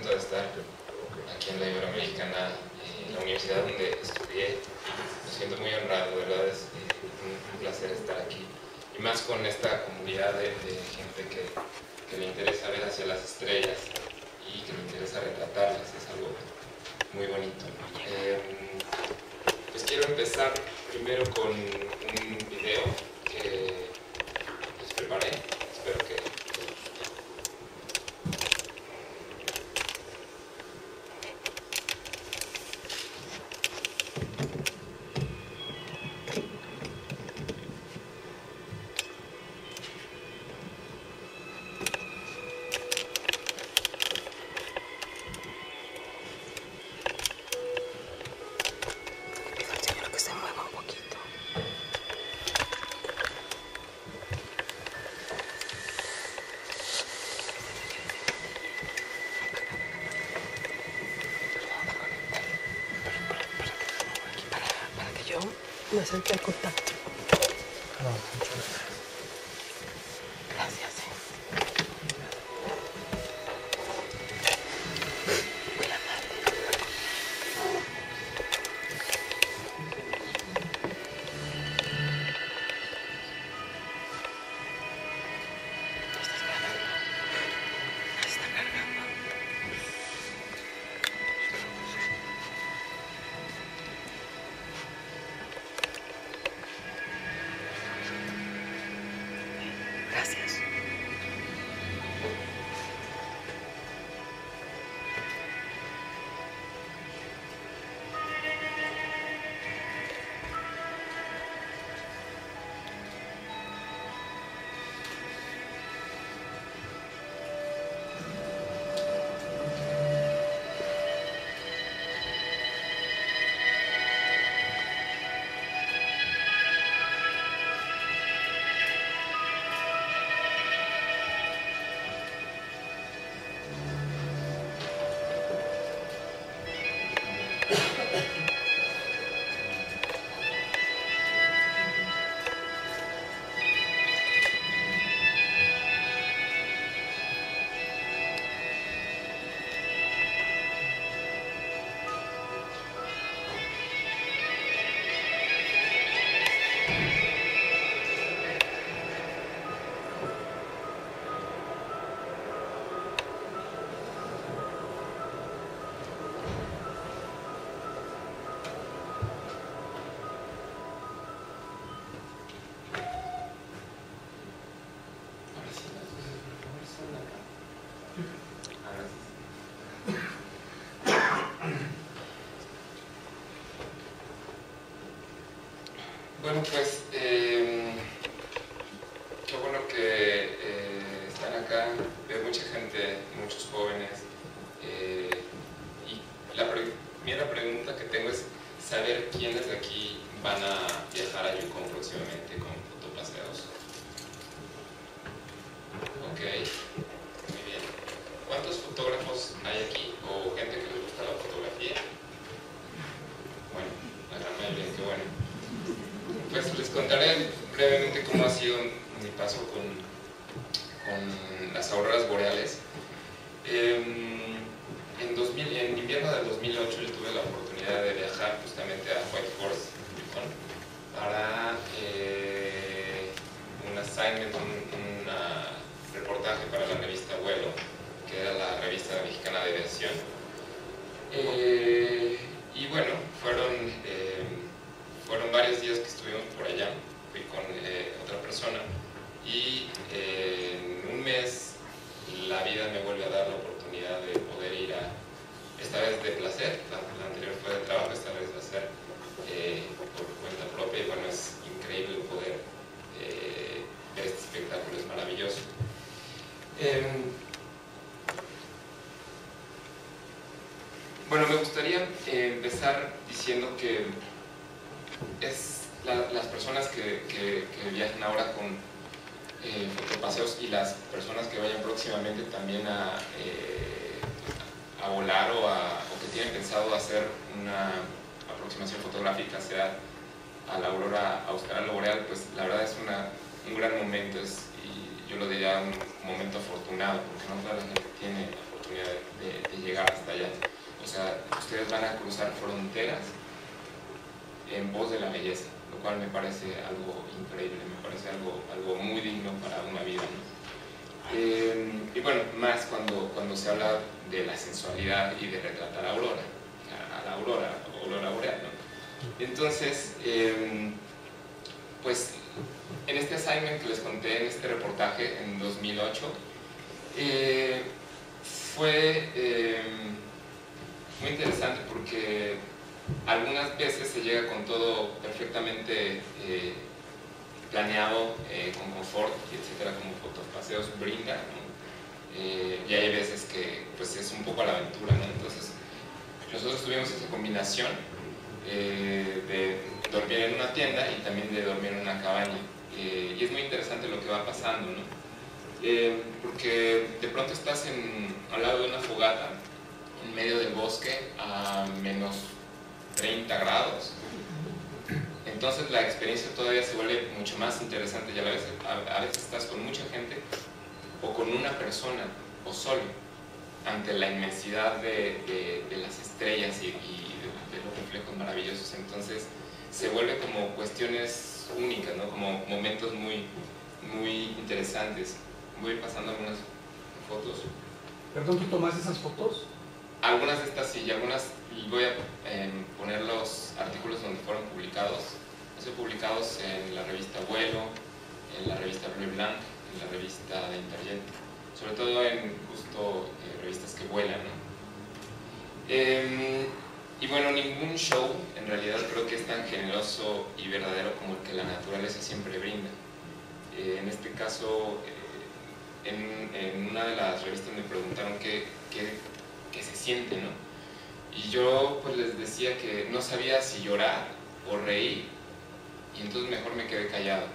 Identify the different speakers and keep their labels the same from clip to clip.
Speaker 1: contento de estar aquí en la Iberoamericana, en la universidad donde estudié. Me siento muy honrado, de verdad es un placer estar aquí. Y más con esta comunidad de gente que le interesa ver hacia las estrellas y que le interesa retratarlas, es algo muy bonito. Pues quiero empezar primero con un video que les preparé, espero que...
Speaker 2: Me acerqué al contacto. Gracias. Muy amable. ¿Estás cargando? ¿Está cargando? Gracias. Bueno, pues qué bueno que están acá. Veo mucha gente, muchos jóvenes. Y la primera pregunta que tengo es saber quiénes de aquí van a viajar a Yukon próximamente con fotopaseos. Ok, muy bien. ¿Cuántos fotógrafos hay aquí o gente que les gusta la fotografía? Bueno, la gran mayoría, qué bueno. Pues les contaré brevemente cómo ha sido mi paso con las auroras boreales. En invierno del 2008 yo tuve la oportunidad de viajar justamente a Whitehorse, Yukon, para un assignment, un reportaje para la revista Vuelo, que era la revista mexicana de aviación. Y bueno, fueron varios días que estuvimos por allá. Fui con otra persona y en un mes la vida me vuelve a dar la oportunidad de poder ir esta vez de placer, la anterior fue de trabajo, esta vez va a ser por cuenta propia. Y bueno, es increíble poder ver este espectáculo, es maravilloso. Bueno, me gustaría empezar diciendo que las personas que viajan ahora con fotopaseos y las personas que vayan próximamente también a volar o que tienen pensado hacer una aproximación fotográfica hacia a la aurora austral o boreal, pues la verdad es un gran momento, y yo lo diría un momento afortunado, porque no toda la gente tiene
Speaker 1: oportunidad de llegar hasta allá. O sea, ustedes van a cruzar fronteras en pos de la belleza, lo cual me parece algo increíble, me parece algo muy digno para una vida, ¿no? Y bueno, más cuando se habla de la sensualidad y de retratar a la aurora boreal, ¿no? Entonces, pues en este assignment que les conté en este reportaje en 2008, fue muy interesante porque algunas veces se llega con todo perfectamente planeado, con confort, etcétera, como Fotopaseos brinda, ¿no? Y hay veces que pues es un poco a la aventura, ¿no? Entonces nosotros tuvimos esa combinación de dormir en una tienda y también de dormir en una cabaña, y es muy interesante lo que va pasando, ¿no? Porque de pronto estás al lado de una fogata en medio del bosque a menos 30 grados. Entonces la experiencia todavía se vuelve mucho más interesante, y a veces estás con mucha gente o con una persona o solo ante la inmensidad de las estrellas y de los reflejos maravillosos. Entonces se vuelve como cuestiones únicas, ¿no? Como momentos muy, muy interesantes. Voy pasando algunas fotos.
Speaker 3: ¿Perdón, tú tomaste esas fotos?
Speaker 1: Algunas de estas sí, y algunas voy a poner los artículos donde fueron publicados. Son publicados en la revista Vuelo, en la revista Bleu Blanc, en la revista de Interjet, sobre todo en justo revistas que vuelan, ¿no? Y bueno, ningún show en realidad creo que es tan generoso y verdadero como el que la naturaleza siempre brinda. En este caso, en una de las revistas me preguntaron qué se siente, ¿no? Y yo pues les decía que no sabía si llorar o reír, y entonces mejor me quedé callado.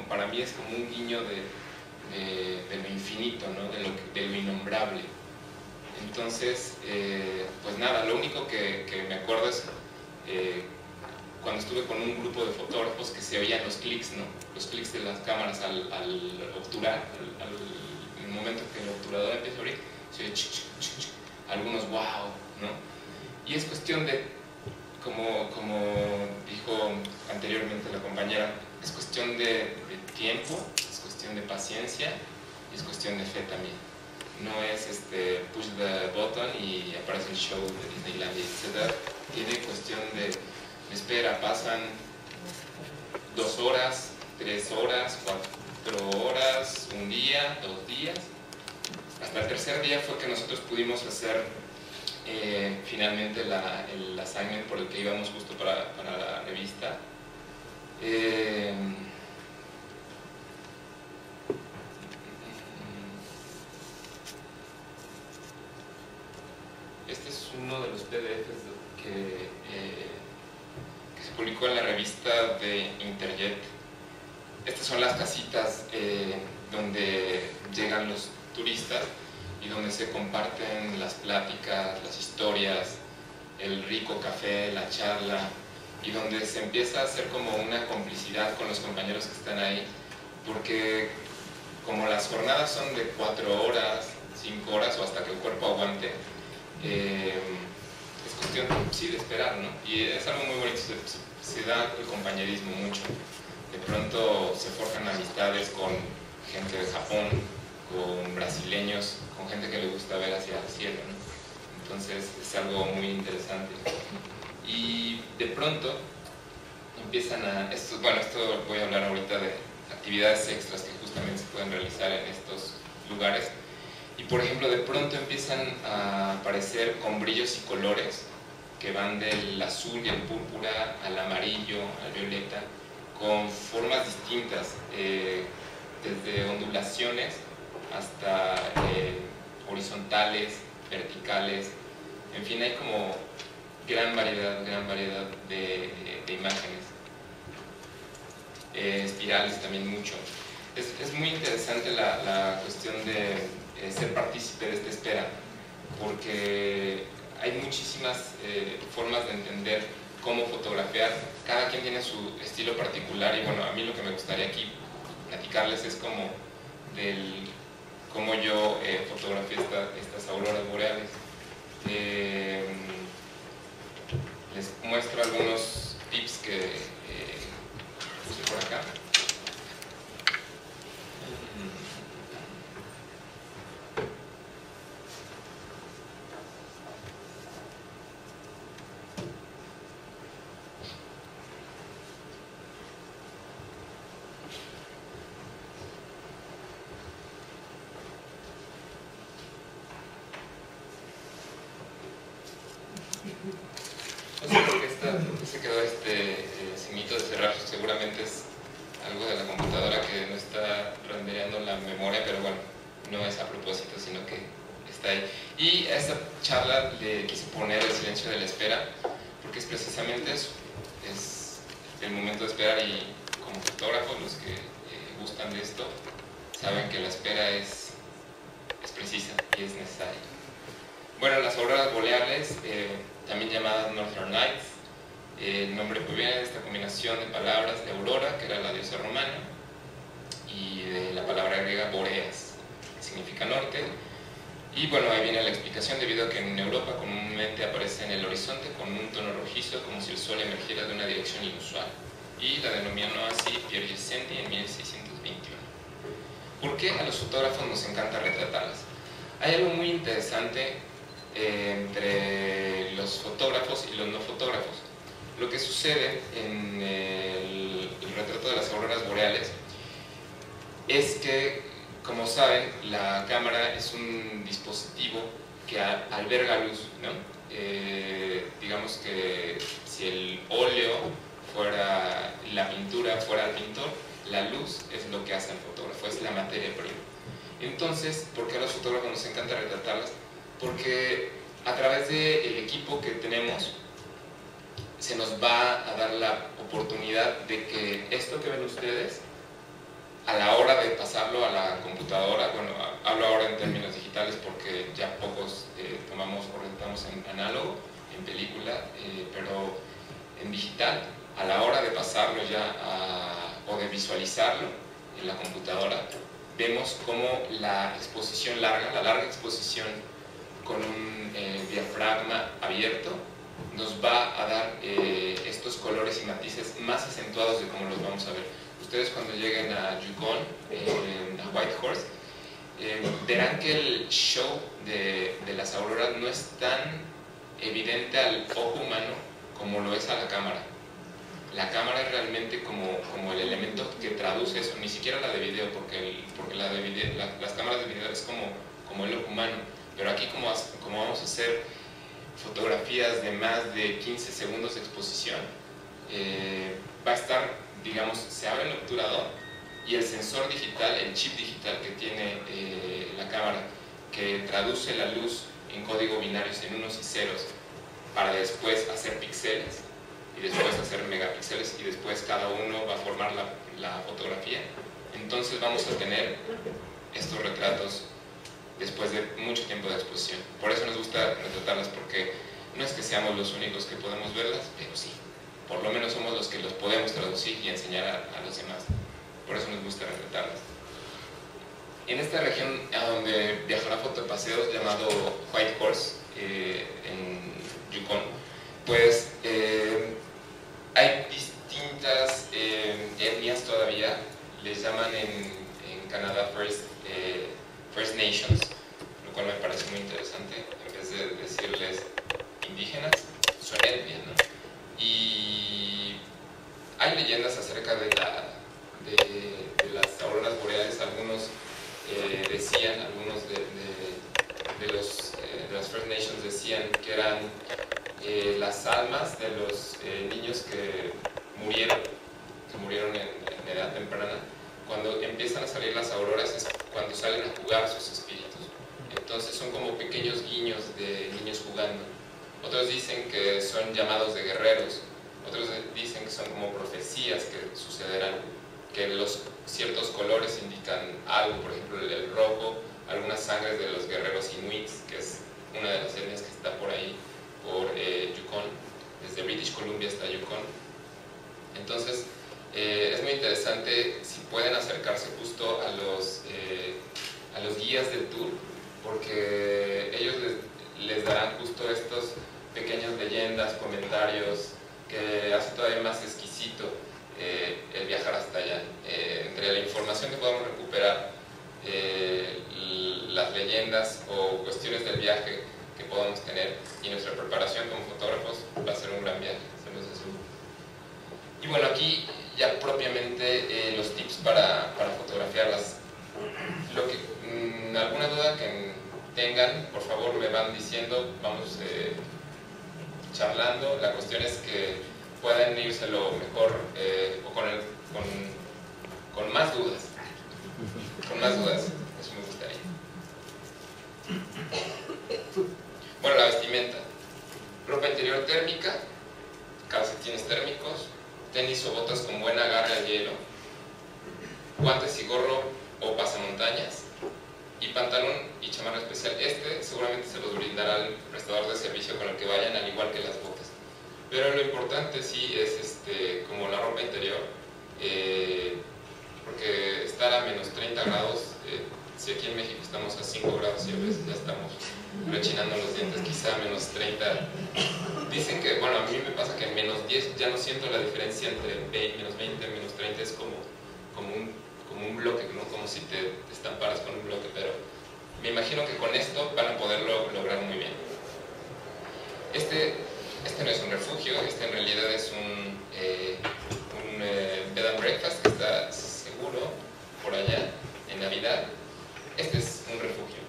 Speaker 1: Para mí es como un guiño de lo infinito, ¿no? de lo innombrable. Entonces, pues nada, lo único que me acuerdo es cuando estuve con un grupo de fotógrafos que se oían los clics, ¿no? Los clics de las cámaras al obturar, en el momento que el obturador empieza a abrir, se oye chic, chic, chic, chic, algunos wow, ¿no? Y es cuestión de, como dijo anteriormente la compañera, es cuestión de tiempo, es cuestión de paciencia y es cuestión de fe también. No es push the button y aparece el show de Disneylandia, etc. Tiene cuestión de espera, pasan 2 horas, 3 horas, 4 horas, un día, 2 días. Hasta el tercer día fue que nosotros pudimos hacer finalmente el assignment por el que íbamos justo para la revista. Este es uno de los PDFs que se publicó en la revista de Interjet. Estas son las casitas donde llegan los turistas y donde se comparten las pláticas, las historias, el rico café, la charla, y donde se empieza a hacer como una complicidad con los compañeros que están ahí, porque como las jornadas son de 4 horas, 5 horas o hasta que el cuerpo aguante, es cuestión sí de esperar, ¿no? Y es algo muy bonito, se da el compañerismo mucho. De pronto se forjan amistades con gente de Japón, con brasileños, con gente que le gusta ver hacia el cielo, ¿no? Entonces es algo muy interesante. Y de pronto empiezan esto voy a hablar ahorita de actividades extras que justamente se pueden realizar en estos lugares. Y por ejemplo, de pronto empiezan a aparecer con brillos y colores que van del azul y el púrpura al amarillo, al violeta, con formas distintas, desde ondulaciones hasta horizontales, verticales, en fin, hay como gran variedad de imágenes, espirales también mucho. Es muy interesante la cuestión de ser partícipe de esta espera, porque hay muchísimas formas de entender cómo fotografiar. Cada quien tiene su estilo particular, y bueno, a mí lo que me gustaría aquí platicarles es como cómo yo fotografié estas auroras boreales. Les muestro algunos tips que puse por acá. No sé por qué se quedó este signito de cerrar, seguramente es algo de la computadora que no está rendereando la memoria, pero bueno, no es a propósito, sino que está ahí. Y a esta charla le quise poner el silencio de la espera, porque es precisamente eso, es el momento de esperar, y como fotógrafos, los que gustan de esto, saben que la espera es precisa y es necesaria. Bueno, las auroras boreales, también llamadas Northern Lights, el nombre proviene de esta combinación de palabras de Aurora, que era la diosa romana, y de la palabra griega Boreas, que significa norte. Y bueno, ahí viene la explicación, debido a que en Europa comúnmente aparece en el horizonte con un tono rojizo, como si el sol emergiera de una dirección inusual, y la denominó así Pierre Gassendi en 1621. ¿Por qué a los fotógrafos nos encanta retratarlas? Hay algo muy interesante entre los fotógrafos y los no fotógrafos. Lo que sucede en el retrato de las auroras boreales es que, como saben, la cámara es un dispositivo que alberga luz, ¿no? Digamos que si el óleo fuera la pintura, fuera el pintor, la luz es lo que hace el fotógrafo, es la materia prima. Entonces, ¿por qué a los fotógrafos nos encanta retratarlas? Porque a través del equipo que tenemos se nos va a dar la oportunidad de que esto que ven ustedes, a la hora de pasarlo a la computadora, bueno, hablo ahora en términos digitales porque ya pocos tomamos o retratamos en análogo, en película, pero en digital, a la hora de pasarlo ya o de visualizarlo en la computadora, vemos cómo la exposición larga, la larga exposición con un diafragma abierto, nos va a dar estos colores y matices más acentuados de cómo los vamos a ver. Ustedes cuando lleguen a Yukon, a Whitehorse, verán que el show de las auroras no es tan evidente al ojo humano como lo es a la cámara. La cámara es realmente como el elemento que traduce eso, ni siquiera la de video, porque las cámaras de video es como el ojo humano, pero aquí como vamos a hacer fotografías de más de 15 segundos de exposición, va a estar, digamos, se abre el obturador y el sensor digital, el chip digital que tiene la cámara, que traduce la luz en código binarios, en unos y ceros, para después hacer píxeles y después hacer megapíxeles, y después cada uno va a formar la fotografía. Entonces vamos a tener estos retratos después de mucho tiempo de exposición. Por eso nos gusta retratarlas, porque no es que seamos los únicos que podemos verlas, pero sí, por lo menos somos los que los podemos traducir y enseñar a los demás. Por eso nos gusta retratarlas. En esta región a donde viajará Fotopaseos, llamado Whitehorse, en Yukon, pues hay distintas etnias todavía, les llaman en Canadá First Nations, lo cual me parece muy interesante. En vez de decirles indígenas, son etnias, ¿no? Y hay leyendas acerca de las auroras boreales. Algunos decían, algunos de las First Nations decían que eran las almas de los niños que murieron en edad temprana. Cuando empiezan a salir las auroras es cuando salen a jugar sus espíritus. Entonces son como pequeños guiños de niños jugando. Otros dicen que son llamados de guerreros. Otros dicen que son como profecías que sucederán, que ciertos colores indican algo. Por ejemplo, el rojo, algunas sangres de los guerreros inuits, que es una de las etnias que está por ahí, por Yukon, desde British Columbia hasta Yukon. Entonces, es muy interesante si pueden acercarse justo a
Speaker 2: a los guías del tour, porque ellos les darán justo estos pequeñas leyendas, comentarios, que hace todavía más exquisito el viajar hasta allá. Entre la información que podamos recuperar, las leyendas o cuestiones del viaje que podamos tener y nuestra preparación como fotógrafos, va a ser un gran viaje, se nos asegura. Y bueno, aquí ya propiamente los tips para fotografiarlas. Alguna duda que tengan, por favor me van diciendo, vamos charlando. La cuestión es que puedan irse lo mejor o con más dudas. Con más dudas, eso me gustaría. Bueno, la vestimenta. Ropa interior térmica, calcetines térmicos, tenis o botas con buen agarre al hielo, guantes y gorro o pasamontañas, y pantalón y chamarra especial. Seguramente se los brindará el prestador de servicio con el que vayan, al igual que las botas. Pero lo importante sí es como la ropa interior, porque estar a menos 30 grados, si aquí en México estamos a 5 grados y a veces ya estamos rechinando los dientes, quizá a menos 30. Dicen que, bueno, a mí me pasa que en menos 10 ya no siento la diferencia entre menos 20 y menos 30, es como un bloque, ¿no? Como si te estamparas con un bloque, pero me imagino que con esto van a poderlo lograr muy bien. Este no es un refugio, en realidad es un bed and breakfast que está seguro por allá en Navidad. Este es un refugio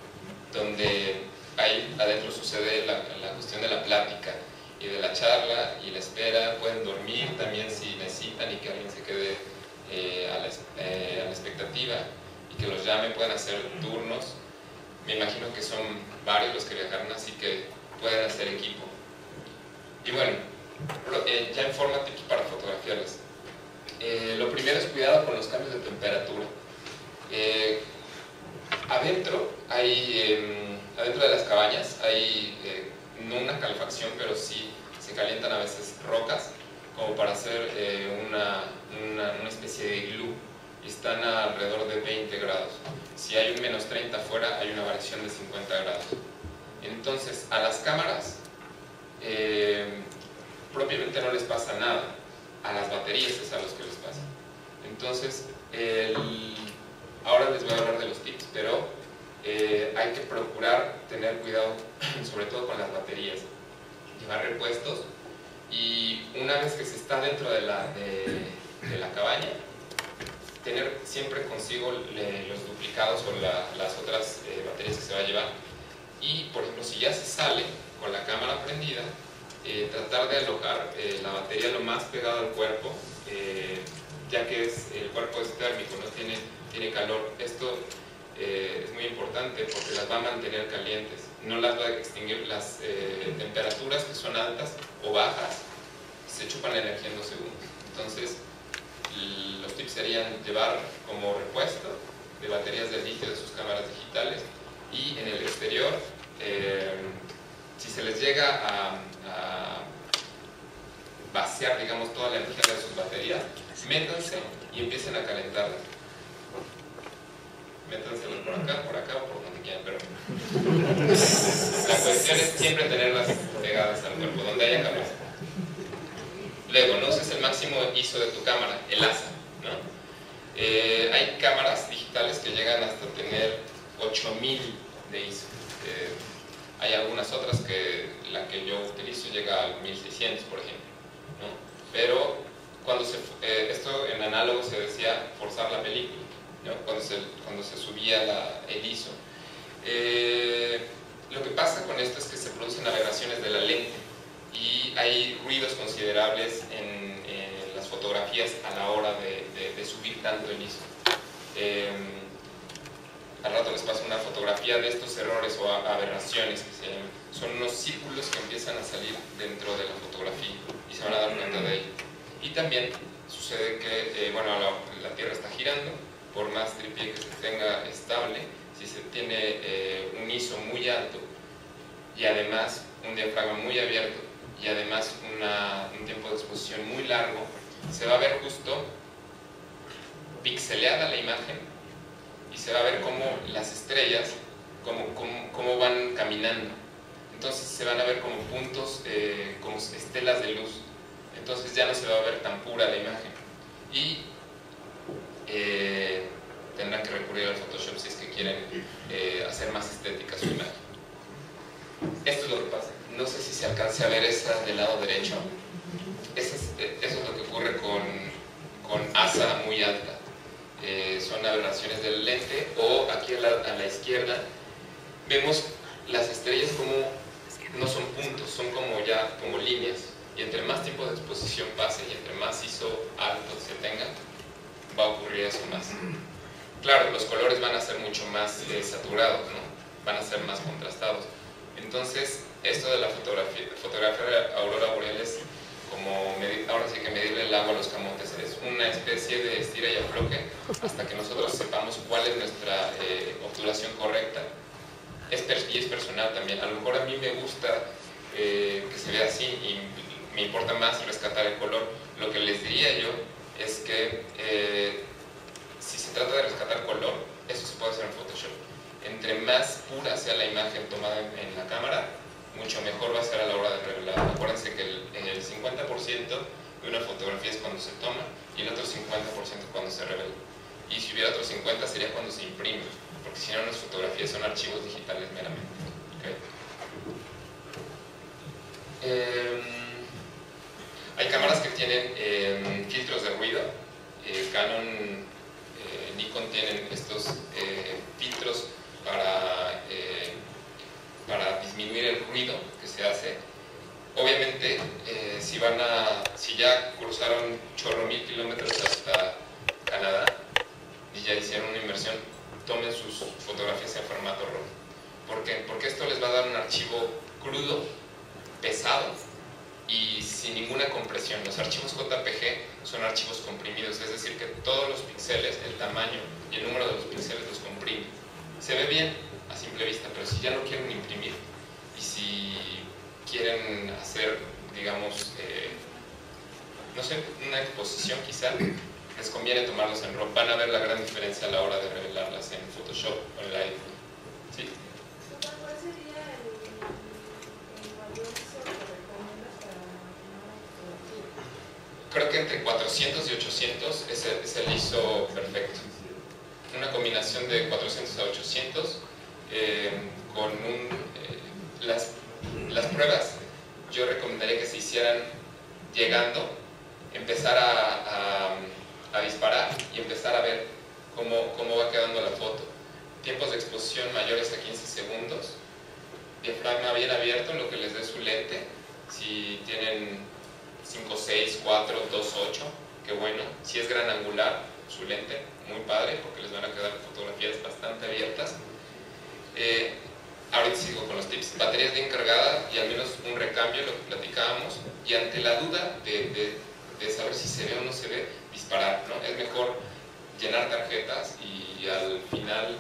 Speaker 2: donde ahí adentro sucede la cuestión de la plática y de la charla y la espera. Pueden dormir también si necesitan y que alguien se quede a la expectativa y que los llame. Pueden hacer turnos. Me imagino que son varios los que viajaron, así que pueden hacer equipo. Y bueno, ya en forma tips para fotografiarlas. Lo primero es cuidado con los cambios de temperatura. Adentro de las cabañas hay no una calefacción, pero sí se calientan a veces rocas como para hacer una especie de iglú, y están alrededor de 20 grados. Si hay un menos 30 afuera, hay una variación de 50 grados. Entonces a las cámaras propiamente no les pasa nada, a las baterías es a los que les pasa. Entonces ahora les voy a hablar de los tips, pero hay que procurar tener cuidado sobre todo con las baterías, llevar repuestos, y una vez que se está dentro de la cabaña, tener siempre consigo los duplicados o las otras baterías que se va a llevar. Y por ejemplo, si ya se sale con la cámara prendida, tratar de alojar la batería lo más pegado al cuerpo, ya que el cuerpo es térmico, no tiene calor. Esto es muy importante porque las va a mantener calientes, no las va a extinguir. Las temperaturas que son altas o bajas se chupan la energía en 2 segundos. Entonces los tips serían llevar como repuesto de baterías de litio de sus cámaras digitales, y en el exterior, si se les llega a vaciar, digamos, toda la energía de sus baterías, métanse y empiecen a calentarlas. Métanselas por acá o por donde quieran, pero la cuestión es siempre tenerlas pegadas al cuerpo, donde haya calor. Luego, no uses el máximo ISO de tu cámara, el ASA, ¿no? Hay cámaras digitales que llegan hasta tener 8000 de ISO. Hay algunas otras que la que yo utilizo llega a 1600, por ejemplo, ¿no? Pero cuando esto en análogo se decía forzar la película, ¿no? Cuando se subía el ISO. Lo que pasa con esto es que se producen aberraciones de la lente y hay ruidos considerables en las fotografías a la hora de subir tanto el ISO. Al rato les paso una fotografía de estos errores o aberraciones que se llaman. Son unos círculos que empiezan a salir dentro de la fotografía y se van a dar cuenta de ello. Y también sucede que la Tierra está girando, por más tripié que se tenga estable, si se tiene un ISO muy alto y además un diafragma muy abierto y además un tiempo de exposición muy largo, se va a ver justo pixeleada la imagen y se va a ver cómo las estrellas, cómo van caminando. Entonces se van a ver como puntos, como estelas de luz. Entonces ya no se va a ver tan pura la imagen. Y tendrán que recurrir al Photoshop si es que quieren hacer más estética su imagen. Esto es lo que pasa. No sé si se alcance a ver esa del lado derecho. Eso es lo que ocurre con ASA muy alta. Son aberraciones del lente. O aquí a la izquierda vemos las estrellas como no son puntos, son como líneas. Y entre más tiempo de exposición pase y entre más ISO alto se tenga, va a ocurrir eso más. Claro, los colores van a ser mucho más saturados, ¿no? Van a ser más contrastados. Entonces, esto de la fotografía de aurora boreal es como ahora sí que medirle el agua a los camotes. Es una especie de estira y afloje hasta que nosotros sepamos cuál es nuestra obturación correcta. Y es personal también. A lo mejor a mí me gusta que se vea así y me importa más rescatar el color. Lo que les diría yo es que si se trata de rescatar color, eso se puede hacer en Photoshop. Entre más pura sea la imagen tomada en la cámara, mucho mejor va a ser a la hora de revelar. Acuérdense que el 50% de una fotografía es cuando se toma y el otro 50% cuando se revela. Y si hubiera otro 50% sería cuando se imprime, porque si no, las fotografías son archivos digitales meramente. ¿Okay? Hay cámaras que tienen filtros de ruido. Canon, Nikon tienen estos filtros para disminuir el ruido que se hace. Obviamente, si ya cruzaron chorro 1000 kilómetros hasta Canadá y ya hicieron una inversión, tomen sus fotografías en formato RAW. ¿Por qué? Porque esto les va a dar un archivo crudo, pesado y sin ninguna compresión. Los archivos JPG son archivos comprimidos, es decir, que todos los píxeles, el tamaño y el número de los píxeles los comprime. Se ve bien a simple vista, pero si ya no quieren imprimir y si quieren hacer, digamos, no sé, una exposición quizá, les conviene tomarlos en RAW. Van a ver la gran diferencia a la hora de revelarlas en Photoshop o en Lightroom. ¿Sí?
Speaker 4: ¿Cuál sería el valor que recomiendas para una fotografía?
Speaker 2: Creo que entre 400 y 800 es el ISO perfecto. Una combinación de 400 a 800 con las pruebas yo recomendaría que se hicieran llegando, empezar a disparar y empezar a ver cómo va quedando la foto. Tiempos de exposición mayores a 15 segundos, diafragma bien abierto en lo que les dé su lente. Si tienen 5.6, 4, 2.8, qué bueno. Si es gran angular, su lente, muy padre, porque les van a quedar fotografías bastante abiertas. Ahorita sigo con los tips. Baterías bien cargadas y al menos un recambio, lo que platicábamos. Y ante la duda de saber si se ve o no se ve, disparar, ¿no? Es mejor llenar tarjetas y al final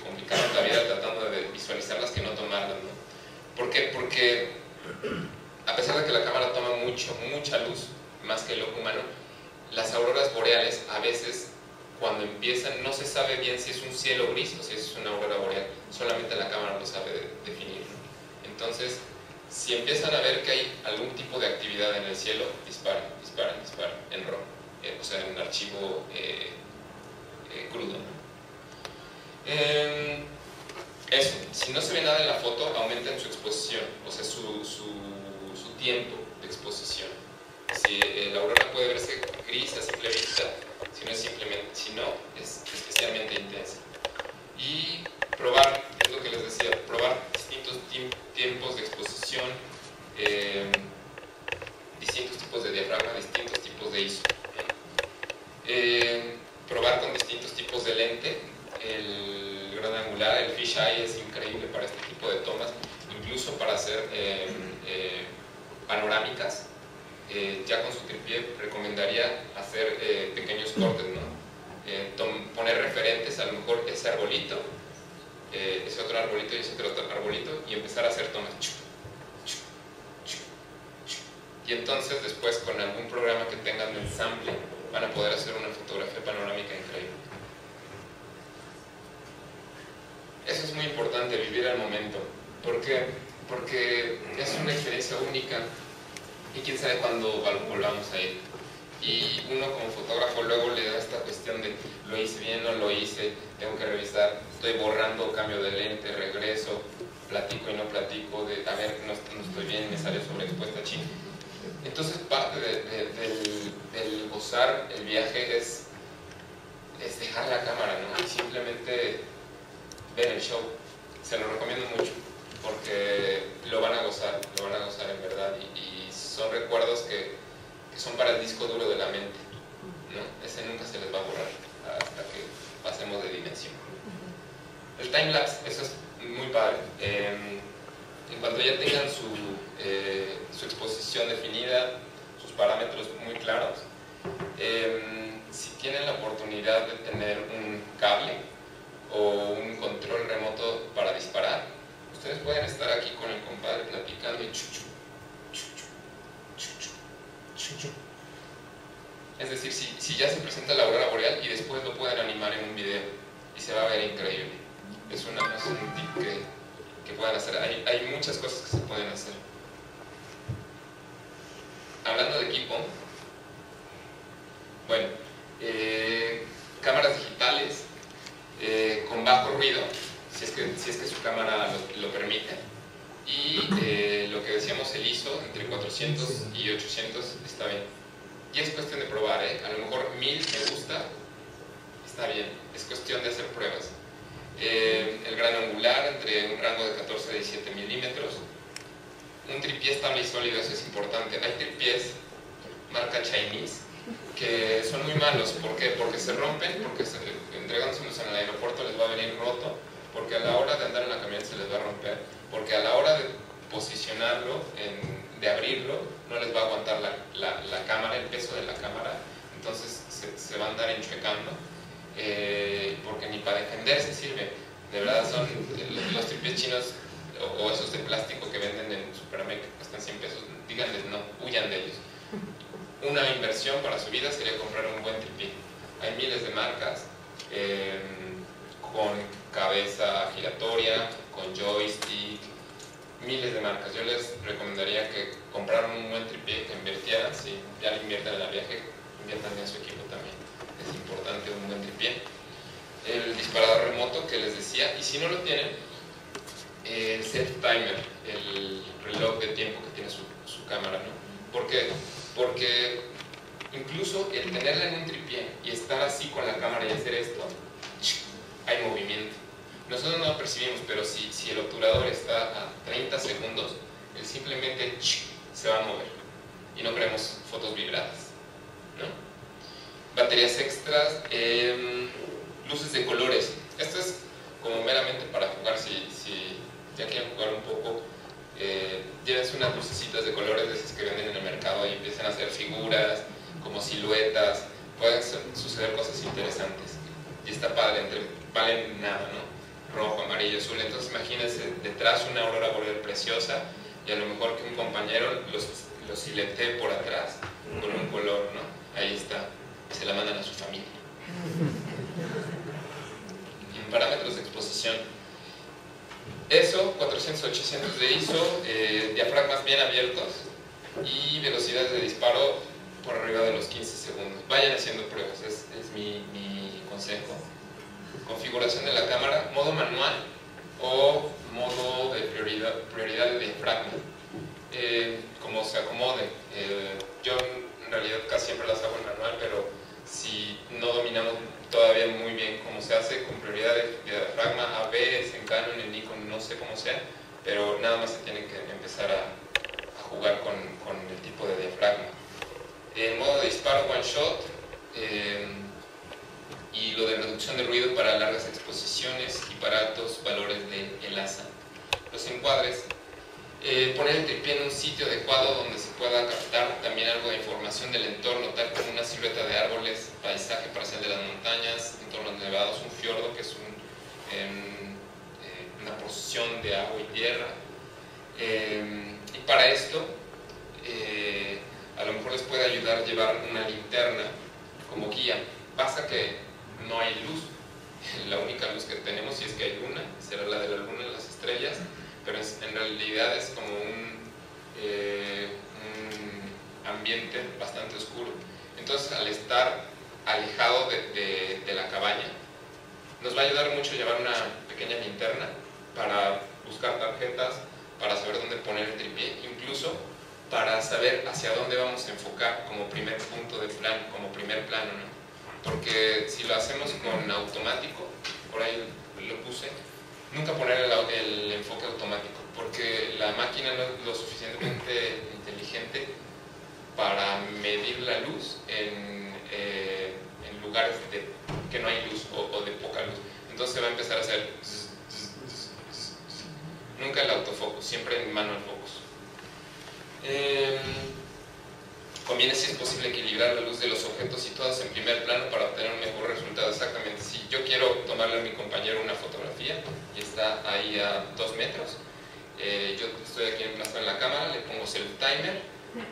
Speaker 2: complicarnos la vida tratando de visualizarlas que no tomarlas, ¿no? ¿Por qué? Porque a pesar de que la cámara toma mucha luz, más que el ojo humano, las auroras boreales a veces cuando empiezan no se sabe bien si es un cielo gris o si es una aurora boreal, solamente la cámara lo sabe definir. Entonces, si empiezan a ver que hay algún tipo de actividad en el cielo, disparen en RAW, o sea, en archivo crudo. Eso, si no se ve nada en la foto, aumenten su exposición, o sea, su tiempo de exposición. Si la aurora puede verse gris a simple vista, si no, es especialmente intensa. Y probar, es lo que les decía, probar distintos tiempos de exposición, distintos tipos de diafragma, distintos tipos de ISO. Probar con distintos tipos de lente. El gran angular, el fisheye es increíble para este tipo de tomas, incluso para hacer panorámicas. Ya con su tripié recomendaría hacer pequeños cortes, ¿no? Poner referentes, a lo mejor ese arbolito, ese otro arbolito y ese otro arbolito, y empezar a hacer tomas. Y entonces después con algún programa que tengan de ensamble van a poder hacer una fotografía panorámica increíble.
Speaker 1: importante vivir el momento. ¿Por qué? Porque es una experiencia única y quién sabe cuándo volvamos a ir. Y uno como fotógrafo luego le da esta cuestión de lo hice bien, no lo hice, tengo que revisar, estoy borrando, cambio de lente, regreso, platico y no platico, de a ver, no estoy bien, me salió sobreexpuesta, ching. Entonces parte del gozar el viaje es dejar la cámara, ¿no? Y simplemente ver el show. Se lo recomiendo mucho porque lo van a gozar en verdad, y son recuerdos que son para el disco duro de la mente, ¿no? Ese nunca se les va a borrar hasta que pasemos de dimensión. El timelapse, eso es muy padre. En cuanto ya tengan su exposición definida, sus parámetros muy claros, si tienen la oportunidad de tener un cable o un control remoto para disparar, ustedes pueden estar aquí con el compadre platicando y chuchu. Es decir, si ya se presenta la aurora boreal y después lo pueden animar en un video y se va a ver increíble. Es un tip que pueden hacer. Hay muchas cosas que se pueden hacer. Hablando de equipo, bueno, cámaras digitales con bajo ruido, si es que su cámara lo permite, y lo que decíamos, el ISO entre 400 y 800 está bien. Y es cuestión de probar, ¿eh? A lo mejor 1000 me gusta, está bien, es cuestión de hacer pruebas. El gran angular entre un rango de 14 a 17 milímetros. Un tripié estable y sólido, eso es importante. Hay tripiés marca Chinese que son muy malos. ¿Por qué? Porque se rompen, porque entregándoselos en el aeropuerto les va a venir roto, porque a la hora de andar en la camioneta se les va a romper, porque a la hora de posicionarlo, de abrirlo, no les va a aguantar la cámara, el peso de la cámara, entonces se va a andar enchuecando, porque ni para defenderse sirve. De verdad son los tripiés chinos o esos de plástico que venden en Superamérica que cuestan 100 pesos, díganles no, huyan de ellos. Una inversión para su vida sería comprar un buen tripié. Hay miles de marcas con cabeza giratoria, con joystick, miles de marcas. Yo les recomendaría que compraran un buen tripié, que invirtieran, si ya le invierten en el viaje, inviertan en su equipo también. Es importante un buen tripié. El disparador remoto que les decía, y si no lo tienen, el set timer, el reloj de tiempo que tiene su cámara, ¿no? ¿Por qué? Porque incluso el tenerla en un tripié y estar así con la cámara y hacer esto, hay movimiento. Nosotros no lo percibimos, pero si el obturador está a 30 segundos, él simplemente se va a mover y no queremos fotos vibradas, ¿no? Baterías extras, luces de colores. Esto es como meramente para jugar. Si ya quieren jugar un poco, llévense unas lucecitas de colores de esas que venden en el mercado y empiezan a hacer figuras como siluetas. Pueden suceder cosas interesantes y está padre, valen nada, ¿no? Rojo, amarillo, azul. Entonces imagínense detrás una aurora boreal preciosa y a lo mejor que un compañero los siletee por atrás con un color, ¿no? Ahí está, y se la mandan a su familia. En parámetros de exposición, eso, 400-800 de ISO, diafragmas bien abiertos y velocidades de disparo por arriba de los 15 segundos. Vayan haciendo pruebas, es mi consejo. Configuración de la cámara, modo manual o modo de prioridad de diafragma, como se acomode. Yo en realidad casi siempre las hago en manual, pero si no dominamos todavía muy bien cómo se hace, con prioridad de diafragma, AB, en Canon, en Nikon, no sé cómo sea, pero nada más se tiene que empezar a jugar con el tipo de diafragma. Modo de disparo one shot, y lo de reducción de ruido para largas exposiciones y para altos valores de ELASA. Los encuadres, poner el tripié en un sitio adecuado donde se pueda captar también algo de información del entorno, tal como una silueta de árboles, paisaje parcial de las montañas, entornos nevados, un fiordo que es una porción de agua y tierra. Y para esto, a lo mejor les puede ayudar llevar una linterna como guía. Pasa que no hay luz,
Speaker 2: la única luz que tenemos, y es que hay luna, será la de la luna, las estrellas, pero en realidad es como un ambiente bastante oscuro. Entonces, al estar alejado de la cabaña, nos va a ayudar mucho llevar una pequeña linterna para buscar tarjetas, para saber dónde poner el tripié, incluso para saber hacia dónde vamos a enfocar como primer punto de plan, como primer plano, ¿no? Porque si lo hacemos con automático, por ahí lo puse, nunca poner el enfoque automático, porque la máquina no es lo suficientemente inteligente para medir la luz en lugares que no hay luz o de poca luz. Entonces va a empezar a hacer nunca el autofocus, siempre en manual focus. Conviene, si es posible, equilibrar la luz de los objetos situados en primer plano para obtener un mejor resultado. Exactamente, si yo quiero tomarle a mi compañero una fotografía y está ahí a 2 metros, yo estoy aquí emplazado en la cámara, le pongo self timer,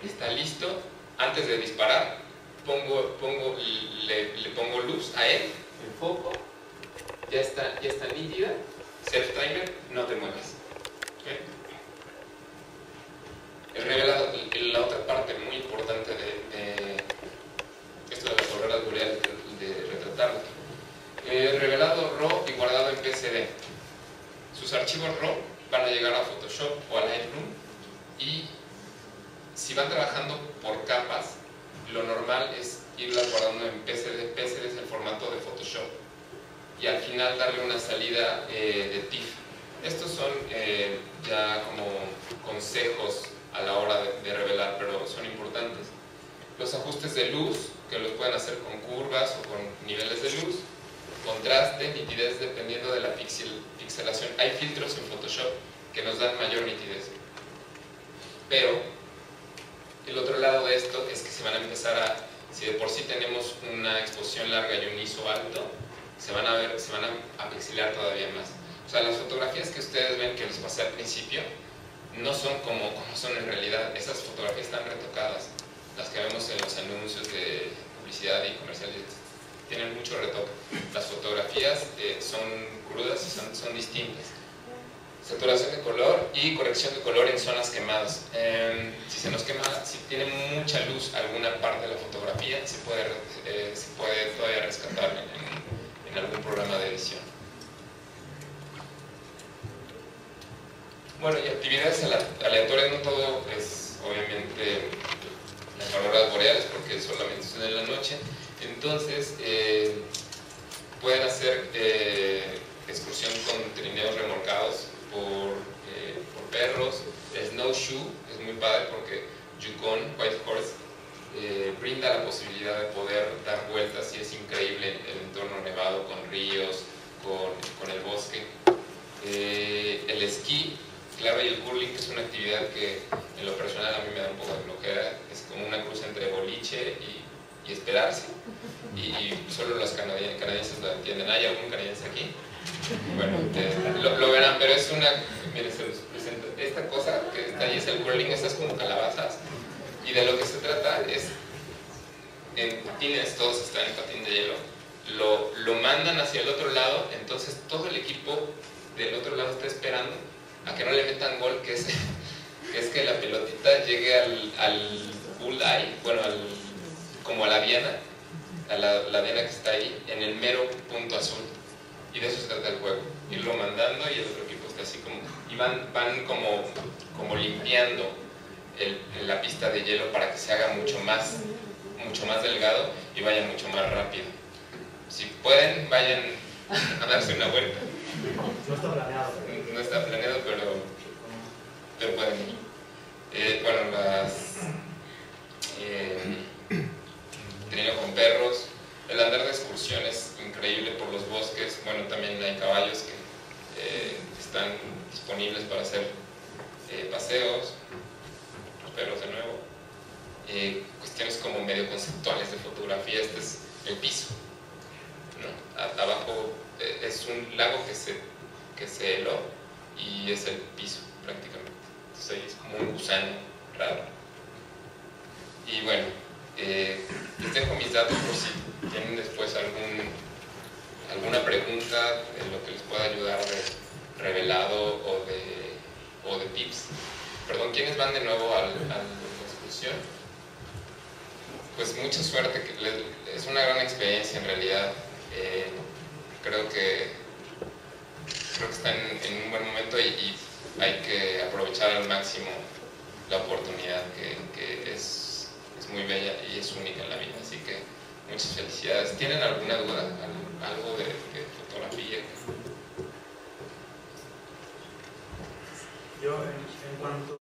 Speaker 2: está listo. Antes de disparar, le pongo luz a él, enfoco, ya está nítida, self timer, no te muevas. ¿Okay? El revelado, la otra parte muy importante de esto de las auroras boreales, de retratarlo. Revelado RAW y guardado en PSD. Sus archivos RAW van a llegar a Photoshop o a Lightroom, y si van trabajando por capas, lo normal es irlas guardando en PSD. PSD es el formato de Photoshop, y al final darle una salida de TIFF. Estos son ya como consejos a la hora de revelar, pero son importantes. Los ajustes de luz, que los pueden hacer con curvas o con niveles de luz, contraste, nitidez, dependiendo de la pixelación. Hay filtros en Photoshop que nos dan mayor nitidez, pero el otro lado de esto es que se van a empezar si de por sí tenemos una exposición larga y un ISO alto, se van a pixelar todavía más. O sea, las fotografías que ustedes ven, que les pasé al principio, no son como son en realidad. Esas fotografías están retocadas. Las que vemos en los anuncios de publicidad y comerciales tienen mucho retoque. Las fotografías son crudas y son distintas. Saturación de color y corrección de color en zonas quemadas. Si se nos quema, si tiene mucha luz alguna parte de la fotografía, se puede todavía rescatar en algún programa de edición. Bueno, y actividades aleatorias, no todo es obviamente las auroras boreales, porque solamente son en la noche. Entonces pueden hacer excursión con trineos remolcados por perros. Snowshoe es muy padre porque Yukon, Whitehorse, brinda la posibilidad de poder dar vueltas, y es increíble el entorno nevado con ríos, con el bosque. El esquí, claro, y el curling, que es una actividad que en lo personal a mí me da un poco de flojera. Es como una cruz entre boliche y esperarse, y solo los canadienses lo entienden. ¿Hay algún canadiense aquí? Bueno, lo verán, pero es miren, se los presento. Esta cosa que está ahí es el curling. Estas como calabazas, y de lo que se trata es, en patines, todos están en patín de hielo, lo mandan hacia el otro lado. Entonces todo el equipo del otro lado está esperando a que no le metan gol, que es que la pelotita llegue al bullseye, bueno, como a la diana, la diana que está ahí, en el mero punto azul. Y de eso se trata el juego, irlo mandando, y el otro equipo está así como, y van como limpiando la pista de hielo para que se haga mucho más delgado y vaya mucho más rápido. Si pueden, vayan a darse una vuelta.
Speaker 5: No está planeado.
Speaker 2: No está planeado, pero pueden ir. Bueno, trineo con perros. El andar de excursión es increíble por los bosques. Bueno, también hay caballos que están disponibles para hacer paseos. Los perros de nuevo. Cuestiones como medio conceptuales de fotografía. Este es el piso, ¿no? Abajo es un lago que se heló, y es el piso prácticamente. Entonces ahí es como un gusano raro. Y bueno, les dejo mis datos por si tienen después
Speaker 1: alguna pregunta en lo que les pueda ayudar de revelado o de tips. Perdón, ¿quiénes van de nuevo a la exposición? Pues mucha suerte, es una gran experiencia en realidad. Creo que están en un buen momento y hay que aprovechar al máximo la oportunidad que es muy bella y es única en la vida. Así que muchas felicidades. ¿Tienen alguna duda? ¿Algo de fotografía?
Speaker 5: Yo, en cuanto